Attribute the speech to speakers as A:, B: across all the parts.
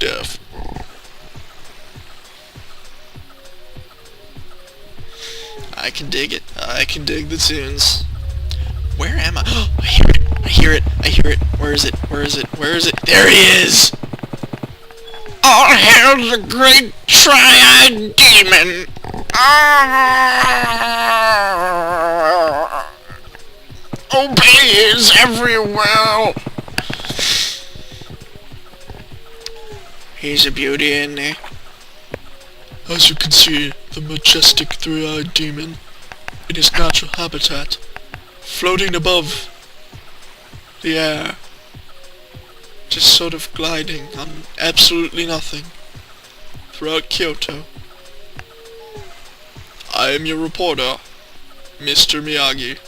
A: deaf. I can dig it. I can dig the tunes. Where am I? Oh, I hear it. I hear it. I hear it. Where is it? Where is it? Where is it? There he is! All hail the great triad demon! Obeys every will! He's a beauty, isn't he? As you can see, the majestic three-eyed demon, in his natural habitat, floating above the air, just sort of gliding on absolutely nothing throughout Kyoto. I am your reporter, Mr. Miyagi,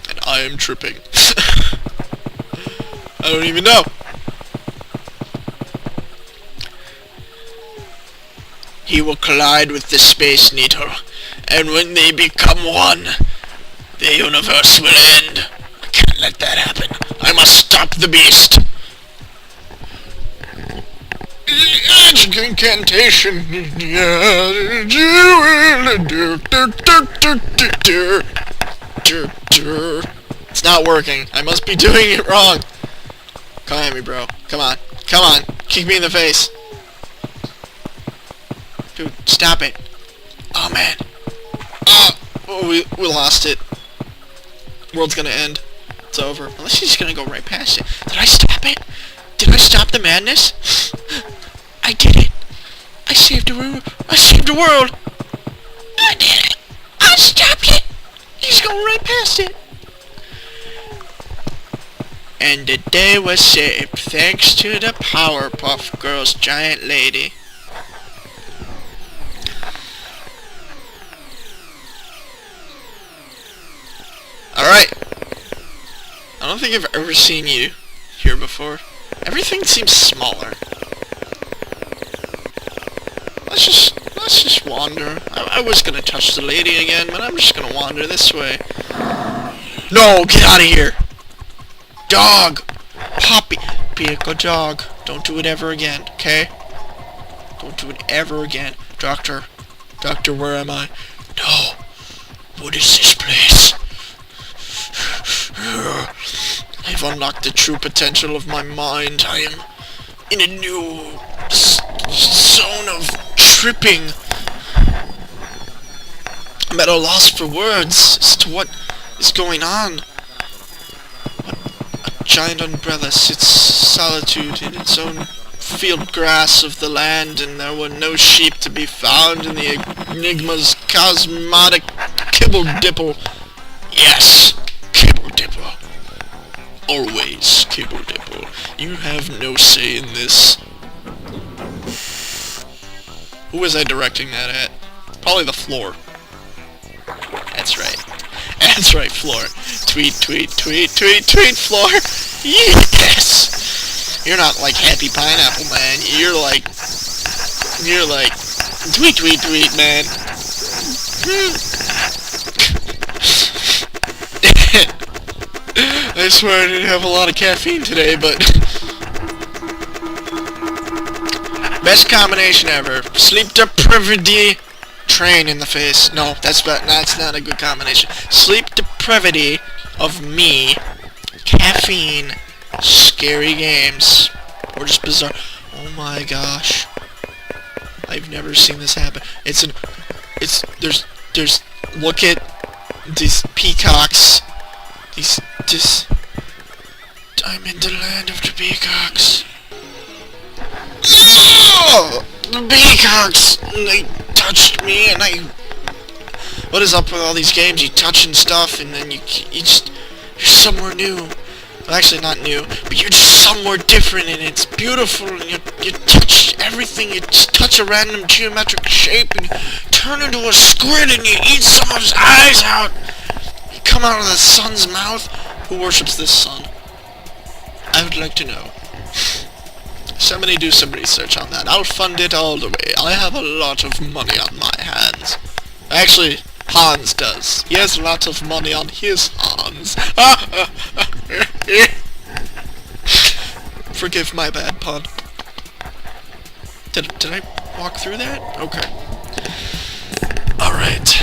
A: and I am tripping. I don't even know. He will collide with the Space Needle, and when they become one, the universe will end. I can't let that happen. I must stop the beast. Magic incantation. It's not working. I must be doing it wrong. Come at me, bro. Come on. Come on. Kick me in the face. Dude, stop it. Oh, man. Oh, we lost it. World's gonna end. It's over. Unless he's gonna go right past it. Did I stop it? Did I stop the madness? I did it. I saved the world. I saved the world. I did it. I stopped it. He's going right past it. And the day was saved thanks to the Powerpuff Girls giant lady. Alright. I don't think I've ever seen you here before. Everything seems smaller. Let's just wander. I was gonna touch the lady again, but I'm just gonna wander this way. No, get out of here! Dog! Poppy! Be a good dog. Don't do it ever again, okay? Don't do it ever again. Doctor. Doctor, where am I? No. What is this place? I've unlocked the true potential of my mind. I am in a new zone of tripping. I'm at a loss for words as to what is going on. A giant umbrella sits solitude in its own field grass of the land, and there were no sheep to be found in the enigma's cosmotic kibble-dibble. Yes, kibble-dibble. Always kibble-dibble. You have no say in this. Who was I directing that at? Probably the floor. That's right. That's right, floor. Tweet, tweet, tweet, tweet, tweet, floor. Yes! You're not like Happy Pineapple Man. You're like, tweet, tweet, tweet, man. I swear I didn't have a lot of caffeine today, but best combination ever. Sleep deprivity, train in the face. No, that's not a good combination. Sleep deprivity of me, caffeine, scary games, or just bizarre. Oh my gosh, I've never seen this happen. There's look at these peacocks. I'm in the land of the peacocks. Oh, the peacocks! They touched me, and what is up with all these games? You touching stuff, and then you're somewhere new. Well, actually not new, but you're just somewhere different, and it's beautiful, and you touch everything. You just touch a random geometric shape, and you turn into a squid, and you eat someone's eyes out. You come out of the sun's mouth. Who worships this sun? I would like to know. Somebody do some research on that. I'll fund it all the way. I have a lot of money on my hands. Actually, Hans does. He has a lot of money on his hands. Forgive my bad pun. Did I walk through that? Okay. Alright.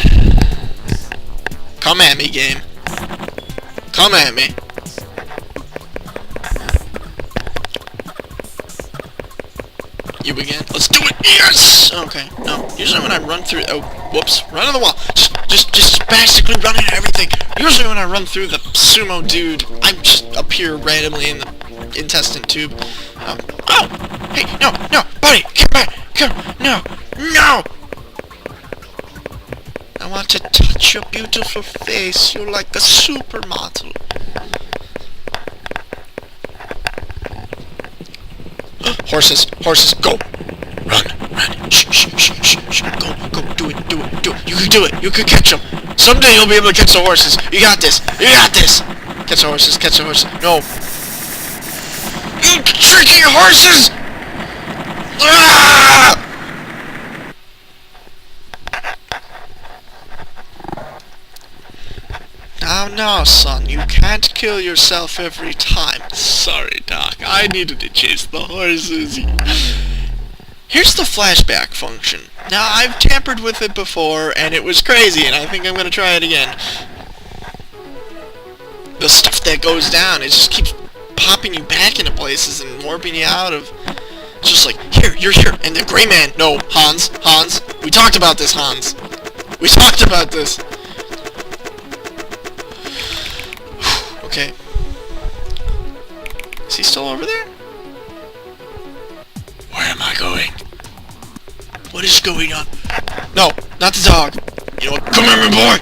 A: Come at me, game. Come at me. You again? Let's do it! Yes! Okay, no. Usually when I run through... Oh, whoops. Run on the wall. Just basically running at everything. Usually when I run through the sumo dude, I just appear randomly in the intestine tube. Oh! Hey, no! Buddy! Come back! No! I want to touch your beautiful face. You're like a supermodel. Horses, go! Run! Shh! Go! Do it! You can do it! You can catch them! Someday you'll be able to catch the horses! You got this! Catch the horses! No! You tricky horses! Ah! Now, son, you can't kill yourself every time. Sorry, Doc. I needed to chase the horses. Here's the flashback function. Now, I've tampered with it before, and it was crazy, and I think I'm gonna try it again. The stuff that goes down, it just keeps popping you back into places and warping you out of... It's just like, here, you're here, and the gray man... No, Hans, we talked about this, Hans. We talked about this. Okay. Is he still over there? Where am I going? What is going on? No, not the dog. You know what? Come here, my boy!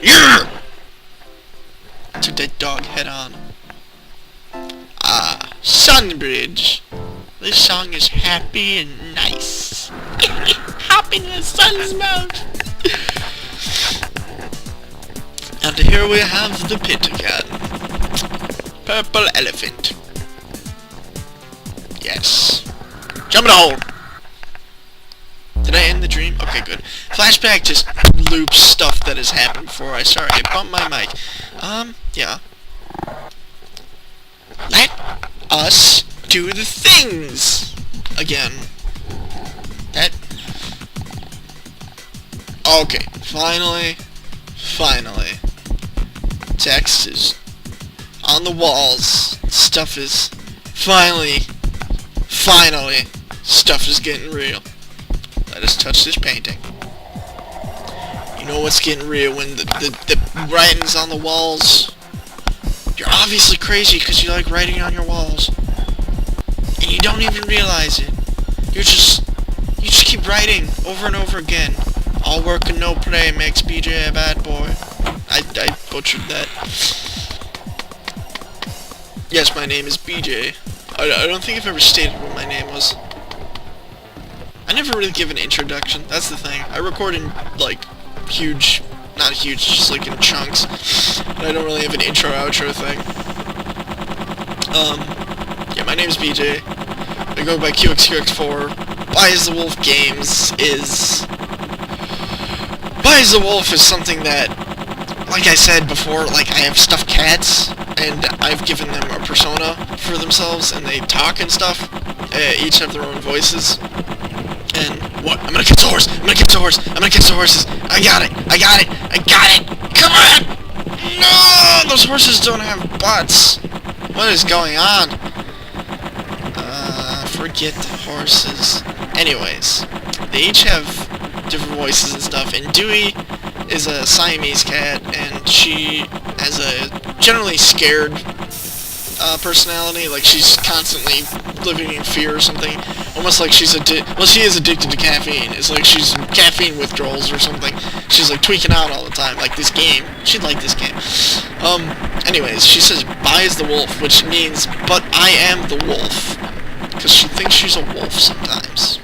A: Yeah! It's a dead dog, head on. Ah, Sunbridge. This song is happy and nice. Hop in the sun's mouth. And here we have the pit again. Purple elephant. Yes. Jump in the hole. Did I end the dream? Okay, good. Flashback just loops stuff that has happened before. Sorry, I bumped my mic. Yeah. Let us do the things again. That. Okay, finally. Text is on the walls. Stuff is finally, stuff is getting real. Let us touch this painting. You know what's getting real when the writing's on the walls? You're obviously crazy because you like writing on your walls. And you don't even realize it. You just keep writing over and over again. All work and no play makes BJ a bad boy. I butchered that. Yes, my name is BJ. I don't think I've ever stated what my name was. I never really give an introduction. That's the thing. I record in, like, huge... Not huge, just, like, in chunks. And I don't really have an intro-outro thing. Yeah, my name's BJ. I go by QXQX4. Buys the Wolf Games is... Buys the Wolf is something that, like I said before, like, I have stuffed cats, and I've given them a persona for themselves, and they talk and stuff. Each have their own voices. And what? I'm gonna catch the horse! I'm gonna catch the horses! I got it! Come on! No! Those horses don't have butts! What is going on? Forget the horses. Anyways, they each have different voices and stuff, and Dewey is a Siamese cat, and she has a generally scared personality, like she's constantly living in fear or something, almost like she's she is addicted to caffeine. It's like she's caffeine withdrawals or something. She's like tweaking out all the time, like this game. She'd like this game. Anyways, she says, buys the wolf, which means, but I am the wolf, because she thinks she's a wolf sometimes.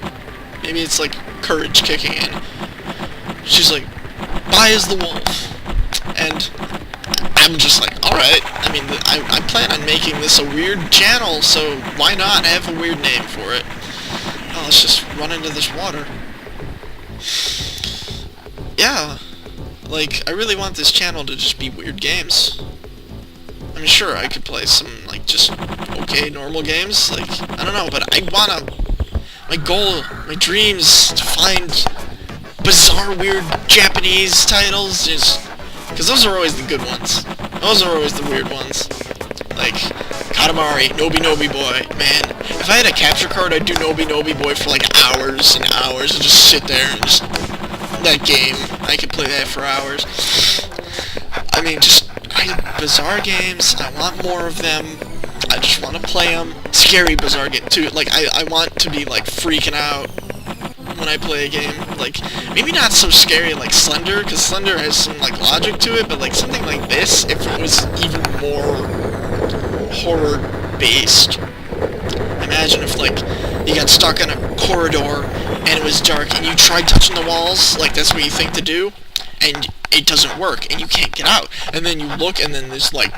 A: Maybe it's like courage kicking in. She's like, buys the wolf, and I'm just like, alright, I mean, I plan on making this a weird channel, so why not have a weird name for it? Oh, let's just run into this water. Yeah, like, I really want this channel to just be weird games. I mean, sure, I could play some, like, just okay, normal games. Like, I don't know, but I wanna... My goal, my dream is to find bizarre, weird Japanese titles, just... Because those are always the good ones. Those are always the weird ones. Like, Katamari, Nobi Nobi Boy. Man, if I had a capture card, I'd do Nobi Nobi Boy for like hours and hours and just sit there and just... That game, I could play that for hours. I mean, just bizarre games. I want more of them. I just want to play them. Scary bizarre game too. Like, I want to be like freaking out when I play a game. Like, maybe not so scary like Slender, because Slender has some like logic to it, but like something like this, if it was even more horror based. Imagine if like you got stuck in a corridor and it was dark and you tried touching the walls, like that's what you think to do, and it doesn't work and you can't get out, and then you look and then there's like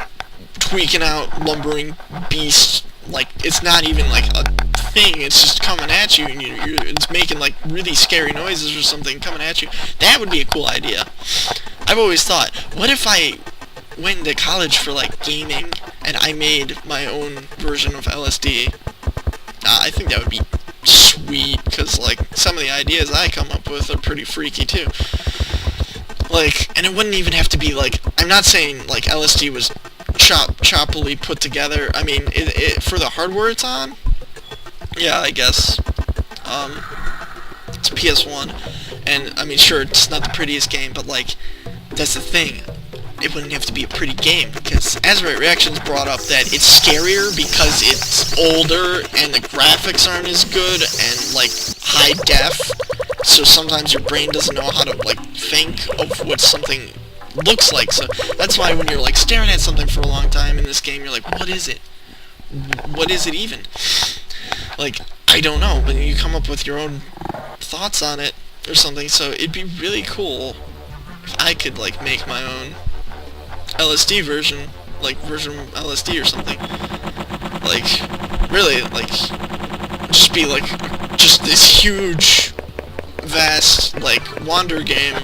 A: tweaking out lumbering beast, like it's not even like a thing, it's just coming at you and it's making like really scary noises or something coming at you. That would be a cool idea. I've always thought, what if I went to college for like gaming and I made my own version of LSD? I think that would be sweet, because like some of the ideas I come up with are pretty freaky too. Like, and it wouldn't even have to be like, I'm not saying like LSD was choppily put together. I mean, for the hardware it's on, yeah, I guess. It's PS1, and I mean, sure, it's not the prettiest game, but like, that's the thing. It wouldn't have to be a pretty game, because Azurite Reactions brought up that it's scarier because it's older and the graphics aren't as good and like high def, so sometimes your brain doesn't know how to like think of what something looks like. So that's why when you're like staring at something for a long time in this game, you're like, what is it? What is it even? Like, I don't know, but you come up with your own thoughts on it or something. So it'd be really cool if I could like make my own LSD version, like version LSD or something. Like, really, like, just be like, just this huge, vast, like, wander game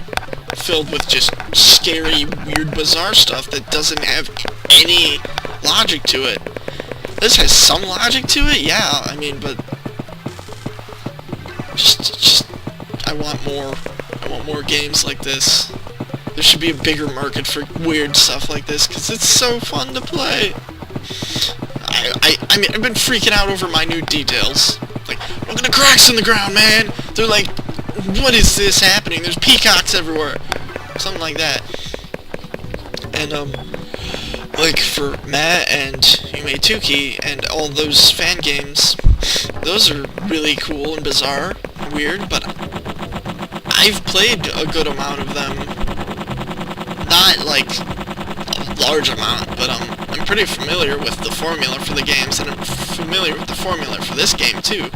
A: filled with just scary, weird, bizarre stuff that doesn't have any logic to it. This has some logic to it, yeah, I mean, but just, I want more games like this. There should be a bigger market for weird stuff like this, because it's so fun to play. I mean, I've been freaking out over minute details. Like, look at the cracks in the ground, man! They're like, what is this happening? There's peacocks everywhere. Something like that. And, like, for Matt and Yumetuki and all those fan games, those are really cool and bizarre and weird, but I've played a good amount of them. Not, like, a large amount, but I'm pretty familiar with the formula for the games, and I'm familiar with the formula for this game, too.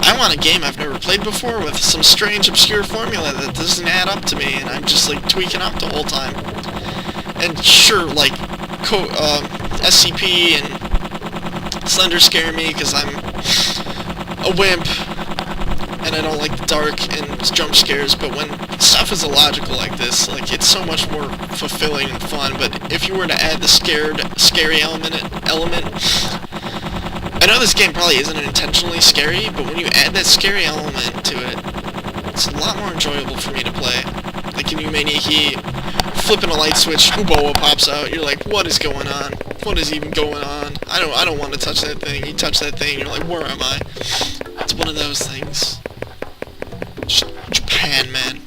A: I want a game I've never played before with some strange, obscure formula that doesn't add up to me, and I'm just, like, tweaking up the whole time. And sure, like, SCP and Slender scare me, because I'm a wimp, and I don't like the dark and jump scares, but when stuff is illogical like this, like, it's so much more fulfilling and fun. But if you were to add the scary element, I know this game probably isn't intentionally scary, but when you add that scary element to it, it's a lot more enjoyable for me to play. Like in Yumeniki, flipping a light switch, Uboa pops out, you're like, what is going on? What is even going on? I don't want to touch that thing. You touch that thing, you're like, where am I? It's one of those things. Japan, man.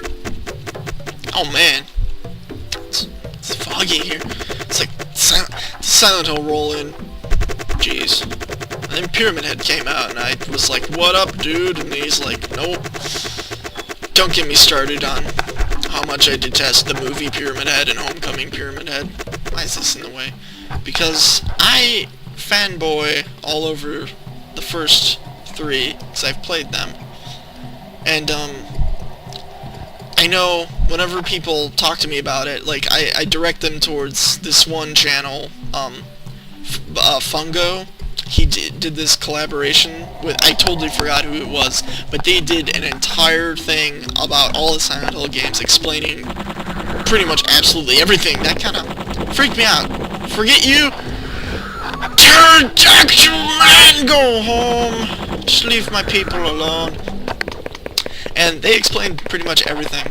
A: Oh, man. It's foggy here. It's like Silent Hill roll in. Jeez. And then Pyramid Head came out, and I was like, what up, dude? And he's like, nope. Don't get me started on how much I detest the movie Pyramid Head and Homecoming Pyramid Head. Why is this in the way? Because I fanboy all over the first three, because I've played them. And, I know whenever people talk to me about it, like, I direct them towards this one channel, Fungo. He did this collaboration with, I totally forgot who it was, but they did an entire thing about all the Silent Hill games, explaining pretty much absolutely everything. That kind of freaked me out. Forget you, Pterodactyl man, go home! Just leave my people alone. And they explained pretty much everything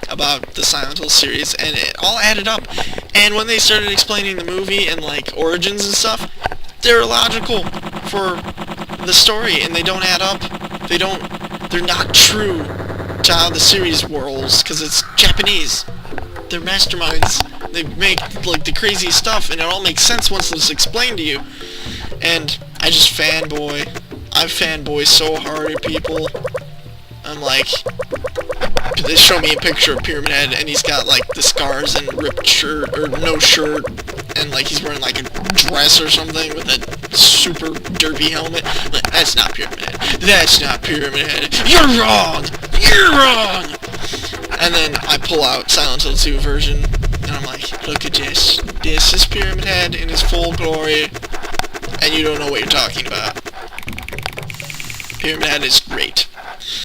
A: about the Silent Hill series, and it all added up. And when they started explaining the movie and, like, origins and stuff, they're illogical for the story, and they don't add up. They're not true to how the series whirls, because it's Japanese. They're masterminds. They make, like, the crazy stuff, and it all makes sense once it's explained to you. And I just fanboy. I fanboy so hard at people. I'm like, they show me a picture of Pyramid Head, and he's got, like, the scars and ripped shirt, or no shirt, and, like, he's wearing, like, a dress or something with a super derpy helmet. Like, that's not Pyramid Head. That's not Pyramid Head. You're wrong! You're wrong! And then I pull out Silent Hill 2 version, and I'm like, look at this. This is Pyramid Head in his full glory, and you don't know what you're talking about. Pyramid Head is great.